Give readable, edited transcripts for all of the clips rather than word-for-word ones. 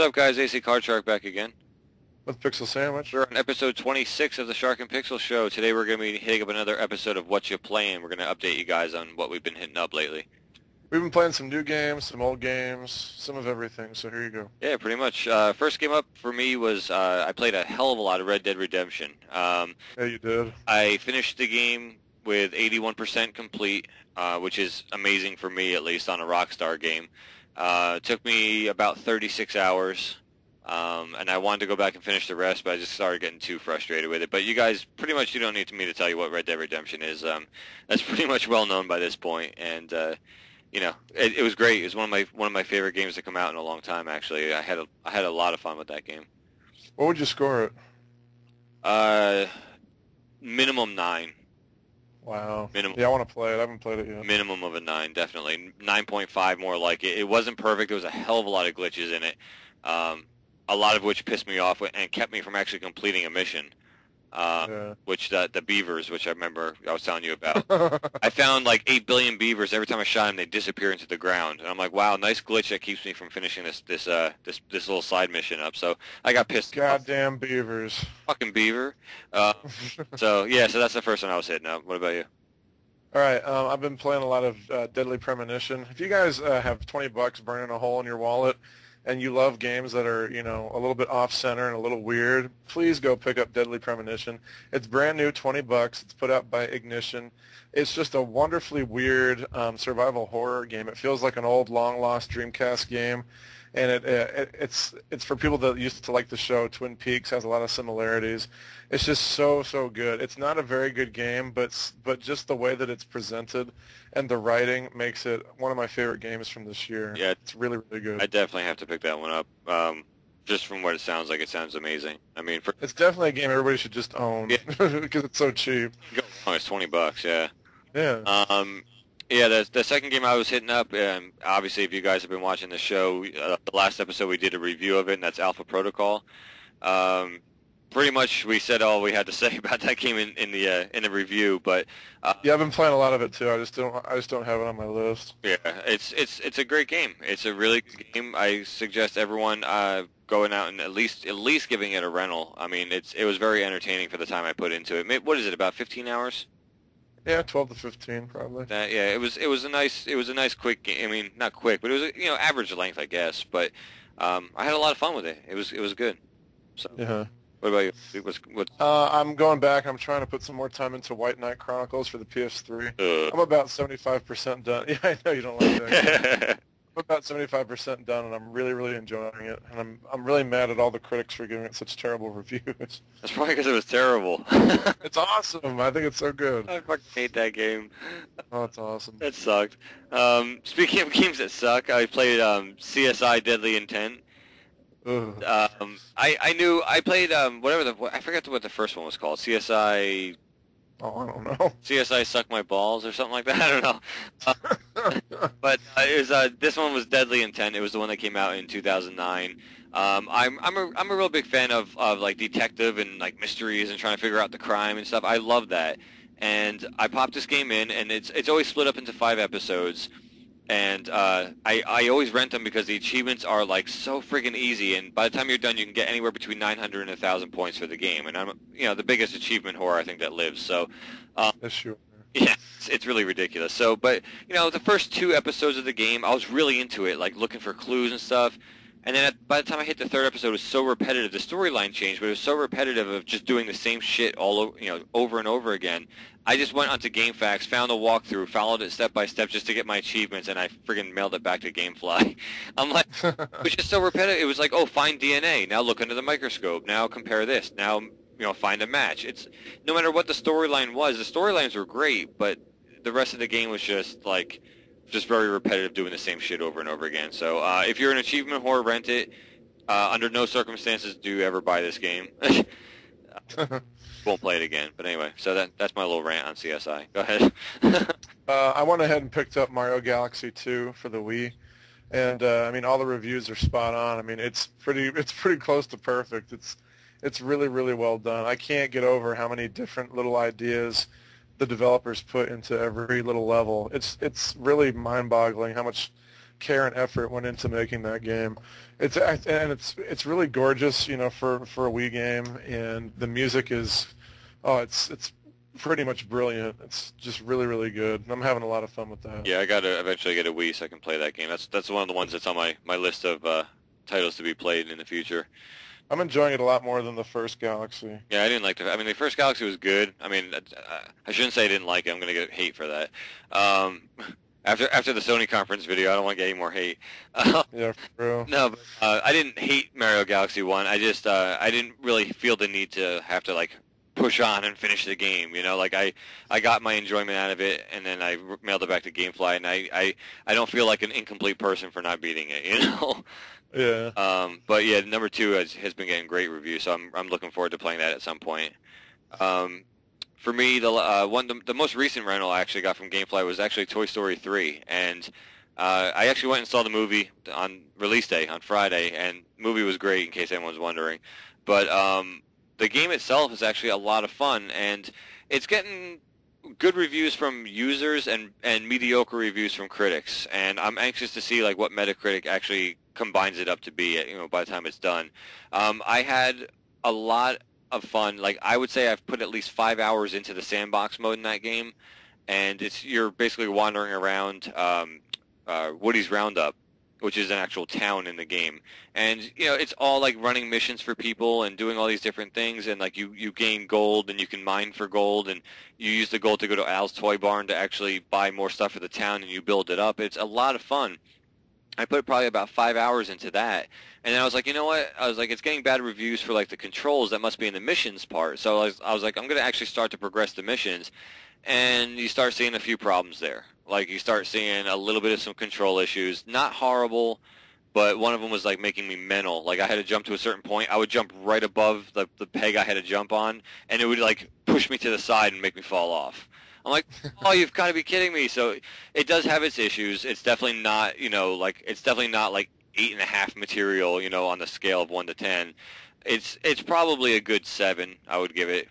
up, guys? AC Card Shark back again. With Pixel Sandwich. We're on episode 26 of the Shark and Pixel Show. Today we're going to be hitting up another episode of Whatcha Playin. We're going to update you guys on what we've been hitting up lately. We've been playing some new games, some old games, some of everything, so here you go. Yeah, pretty much. First game up for me was I played a hell of a lot of Red Dead Redemption. Yeah, you did. I finished the game with 81% complete, which is amazing for me, at least on a Rockstar game. It took me about 36 hours. And I wanted to go back and finish the rest, but I just started getting too frustrated with it. But you guys, pretty much, you don't need me to tell you what Red Dead Redemption is. That's pretty much well known by this point, and you know, it was great. It was one of my favorite games to come out in a long time. Actually, I had a lot of fun with that game. What would you score it? Minimum 9. Wow. Minimum. Yeah, I want to play it. I haven't played it yet. Minimum of a 9, definitely. 9.5 more like it. It wasn't perfect. There was a hell of a lot of glitches in it. A lot of which pissed me off and kept me from actually completing a mission, which the beavers, which I remember I was telling you about. I found like 8 billion beavers. Every time I shot them, they disappear into the ground. And I'm like, wow, nice glitch that keeps me from finishing this little side mission up. So I got pissed. Goddamn beavers. Fucking beaver. So yeah, so that's the first one I was hitting up. What about you? All right, I've been playing a lot of Deadly Premonition. If you guys have $20 burning a hole in your wallet, and you love games that are, you know, a little bit off-center and a little weird, please go pick up Deadly Premonition. It's brand new, $20. It's put out by Ignition. It's just a wonderfully weird survival horror game. It feels like an old, long-lost Dreamcast game, and it's for people that used to like the show. Twin Peaks has a lot of similarities. It's just so good. It's not a very good game, but just the way that it's presented and the writing makes it one of my favorite games from this year. Yeah, it's really good. I definitely have to pick that one up. Just from what it sounds like, it sounds amazing. I mean, it's definitely a game everybody should just own, because it's so cheap. It's $20, yeah. Yeah. Yeah, the second game I was hitting up, obviously if you guys have been watching the show, the last episode we did a review of it, and that's Alpha Protocol. Pretty much we said all we had to say about that game in the review, but yeah, I've been playing a lot of it too. I just don't have it on my list. Yeah, it's a great game. It's a really good game. I suggest everyone going out and at least giving it a rental. I mean, it was very entertaining for the time I put into it. What is it, about 15 hours? Yeah, 12 to 15 probably. Yeah, it was a nice quick game. I mean, not quick, but it was average length, I guess. But I had a lot of fun with it. It was good. So yeah. What about you? I'm going back. I'm trying to put some more time into White Knight Chronicles for the PS3. I'm about 75% done. Yeah, I know you don't like that. I'm about 75% done, and I'm really enjoying it. And I'm really mad at all the critics for giving it such terrible reviews. That's probably because it was terrible. It's awesome. I think it's so good. I fucking hate that game. Oh, it's awesome. It sucked. Speaking of games that suck, I played CSI Deadly Intent. I played I forgot what the first one was called. CSI. Oh, I don't know. CSI Suck My Balls or something like that. I don't know. But it was this one was Deadly Intent. It was the one that came out in 2009. I'm a real big fan of like detective and like mysteries and trying to figure out the crime and stuff. I love that. And I popped this game in, and it's always split up into 5 episodes. And I always rent them because the achievements are like so freaking easy, and by the time you're done, you can get anywhere between 900 and 1,000 points for the game. And I'm the biggest achievement whore I think that lives. So sure. Yeah, it's really ridiculous. So, but the first 2 episodes of the game, I was really into it, like looking for clues and stuff. And then by the time I hit the 3rd episode, it was so repetitive. The storyline changed, but it was so repetitive of just doing the same shit all over and over again. I just went onto GameFAQs, found the walkthrough, followed it step by step just to get my achievements, and I friggin' mailed it back to GameFly. I'm like, it was just so repetitive. It was like, oh, find DNA. Now look under the microscope. Now compare this. Now, find a match. It's no matter what the storyline was. The storylines were great, but the rest of the game was just very repetitive, doing the same shit over and over again. So if you're an achievement whore, rent it. Under no circumstances do you ever buy this game. Won't play it again. But anyway, so that's my little rant on CSI. Go ahead. I went ahead and picked up Mario Galaxy 2 for the Wii, and I mean all the reviews are spot on. I mean it's pretty close to perfect. It's really well done. I can't get over how many different little ideas the developers put into every little level. It's really mind-boggling how much care and effort went into making that game. It's really gorgeous, you know, for a Wii game, and the music is, oh, it's pretty much brilliant. It's just really, really good. I'm having a lot of fun with that. Yeah, I gotta eventually get a Wii so I can play that game. That's one of the ones that's on my list of titles to be played in the future. I'm enjoying it a lot more than the first Galaxy. Yeah, I didn't like the. I mean, the first Galaxy was good. I mean, I shouldn't say I didn't like it. I'm gonna get hate for that. Um, after the Sony conference video, I don't want to get any more hate. Yeah, for real. No, but, I didn't hate Mario Galaxy 1. I just I didn't really feel the need to have to like push on and finish the game. You know, like I got my enjoyment out of it, and then I mailed it back to GameFly, and I don't feel like an incomplete person for not beating it. You know. Yeah. But yeah, number 2 has been getting great reviews, so I'm looking forward to playing that at some point. For me, the most recent rental I actually got from GameFly was actually Toy Story 3, and I actually went and saw the movie on release day on Friday, and the movie was great in case anyone's wondering. But the game itself is actually a lot of fun, and it's getting good reviews from users and mediocre reviews from critics, and I'm anxious to see like what Metacritic actually combines it up to be, you know, by the time it's done. I had a lot of fun. Like, I would say I've put at least 5 hours into the sandbox mode in that game, and you're basically wandering around Woody's Roundup, which is an actual town in the game. And, you know, it's all like running missions for people and doing all these different things, and like you gain gold and you can mine for gold, and you use the gold to go to Al's Toy Barn to actually buy more stuff for the town, and you build it up. It's a lot of fun. I put probably about 5 hours into that, and then I was like, you know what? I was like, it's getting bad reviews for like the controls that must be in the missions part. So I was like, I'm going to actually start to progress the missions, and you start seeing a few problems there. Like, you start seeing a little bit of some control issues. Not horrible, but one of them was like making me mental. Like, I had to jump to a certain point. I would jump right above the peg I had to jump on, and it would like push me to the side and make me fall off. I'm like, oh, you've got to be kidding me. So it does have its issues. It's definitely not, you know, like, it's definitely not like 8.5 material, you know, on the scale of 1 to 10. It's probably a good 7, I would give it.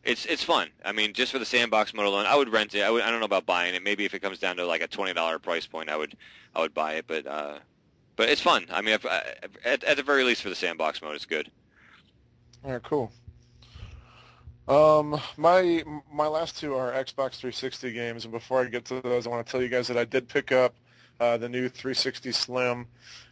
It's fun. I mean, just for the sandbox mode alone, I would rent it. I don't know about buying it. Maybe if it comes down to like a $20 price point, I would buy it. But it's fun. I mean, at the very least for the sandbox mode, it's good. All right, cool. My last 2 are Xbox 360 games, and before I get to those, I want to tell you guys that I did pick up the new 360 Slim,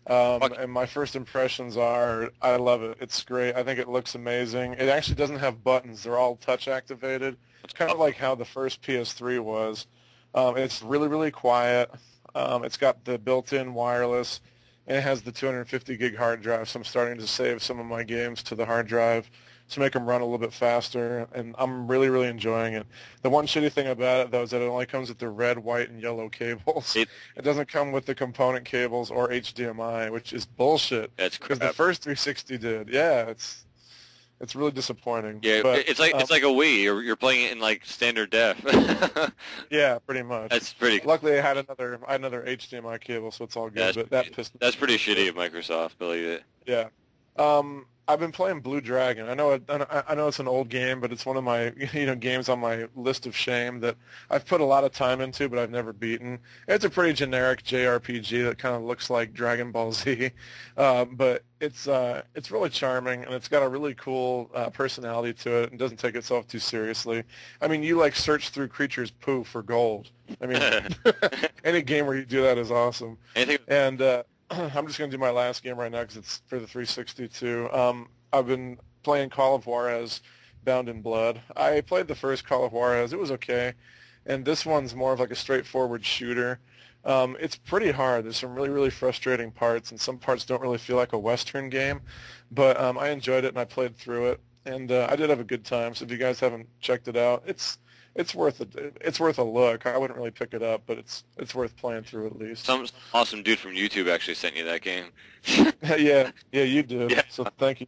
and my first impressions are I love it. It's great. I think it looks amazing. It actually doesn't have buttons. They're all touch activated. It's kind of like how the first PS3 was. It's really, really quiet. It's got the built-in wireless, and it has the 250 gig hard drive, so I'm starting to save some of my games to the hard drive to make them run a little bit faster, and I'm really, really enjoying it. The one shitty thing about it, though, is that it only comes with the red, white, and yellow cables. It doesn't come with the component cables or HDMI, which is bullshit. That's crap. Because the first 360 did. Yeah, it's really disappointing. Yeah, but, it's like a Wii. You're playing it in like standard def. Yeah, pretty much. That's pretty. Luckily, I had another HDMI cable, so it's all good. But that pissed me. That's pretty shitty of Microsoft. Believe it. Yeah. I've been playing Blue Dragon. I know it's an old game, but it's one of my games on my list of shame that I've put a lot of time into, but I've never beaten. It's a pretty generic JRPG that kind of looks like Dragon Ball Z, but it's really charming, and it's got a really cool personality to it, and doesn't take itself too seriously. I mean, you like search through creatures' poo for gold. I mean, any game where you do that is awesome. And I'm just going to do my last game right now because it's for the 360 too. I've been playing Call of Juarez Bound in Blood. I played the first Call of Juarez. It was okay. And this one's more of like a straightforward shooter. It's pretty hard. There's some really, really frustrating parts, and some parts don't really feel like a Western game. But I enjoyed it, and I played through it. And I did have a good time. So if you guys haven't checked it out, it's worth a look. I wouldn't really pick it up, but it's worth playing through at least. Some awesome dude from YouTube actually sent you that game. yeah, you did. Yeah. So thank you.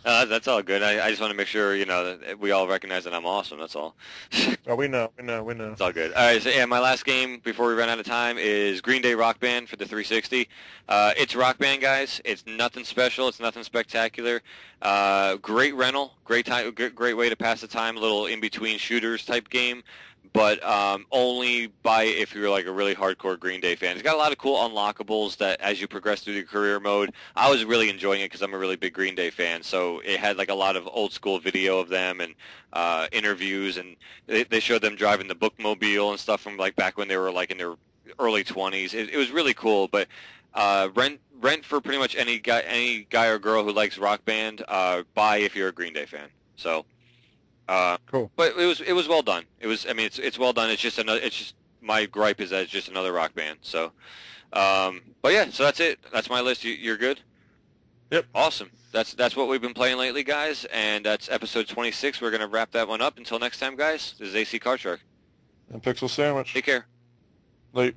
That's all good. I just want to make sure that we all recognize that I'm awesome. That's all. Oh, we know. It's all good. All right. So yeah, my last game before we run out of time is Green Day Rock Band for the 360. It's Rock Band, guys. It's nothing special. It's nothing spectacular. Great rental. Great time. Great way to pass the time. A little in between shooters type game. but only buy it if you're like a really hardcore Green Day fan. It's got a lot of cool unlockables that as you progress through the career mode, I was really enjoying it because I'm a really big Green Day fan. So it had like a lot of old school video of them and interviews, and they showed them driving the bookmobile and stuff from like back when they were like in their early 20s. It was really cool, but rent for pretty much any guy or girl who likes Rock Band. Buy if you're a Green Day fan. So. Cool. But it was well done. I mean it's well done. It's just my gripe is that it's just another Rock Band. So, but yeah, so that's it. That's my list. You're good. Yep. Awesome. That's what we've been playing lately, guys. And that's episode 26. We're gonna wrap that one up. Until next time, guys. This is AC Car Truck. And Pixel Sandwich. Take care. Late.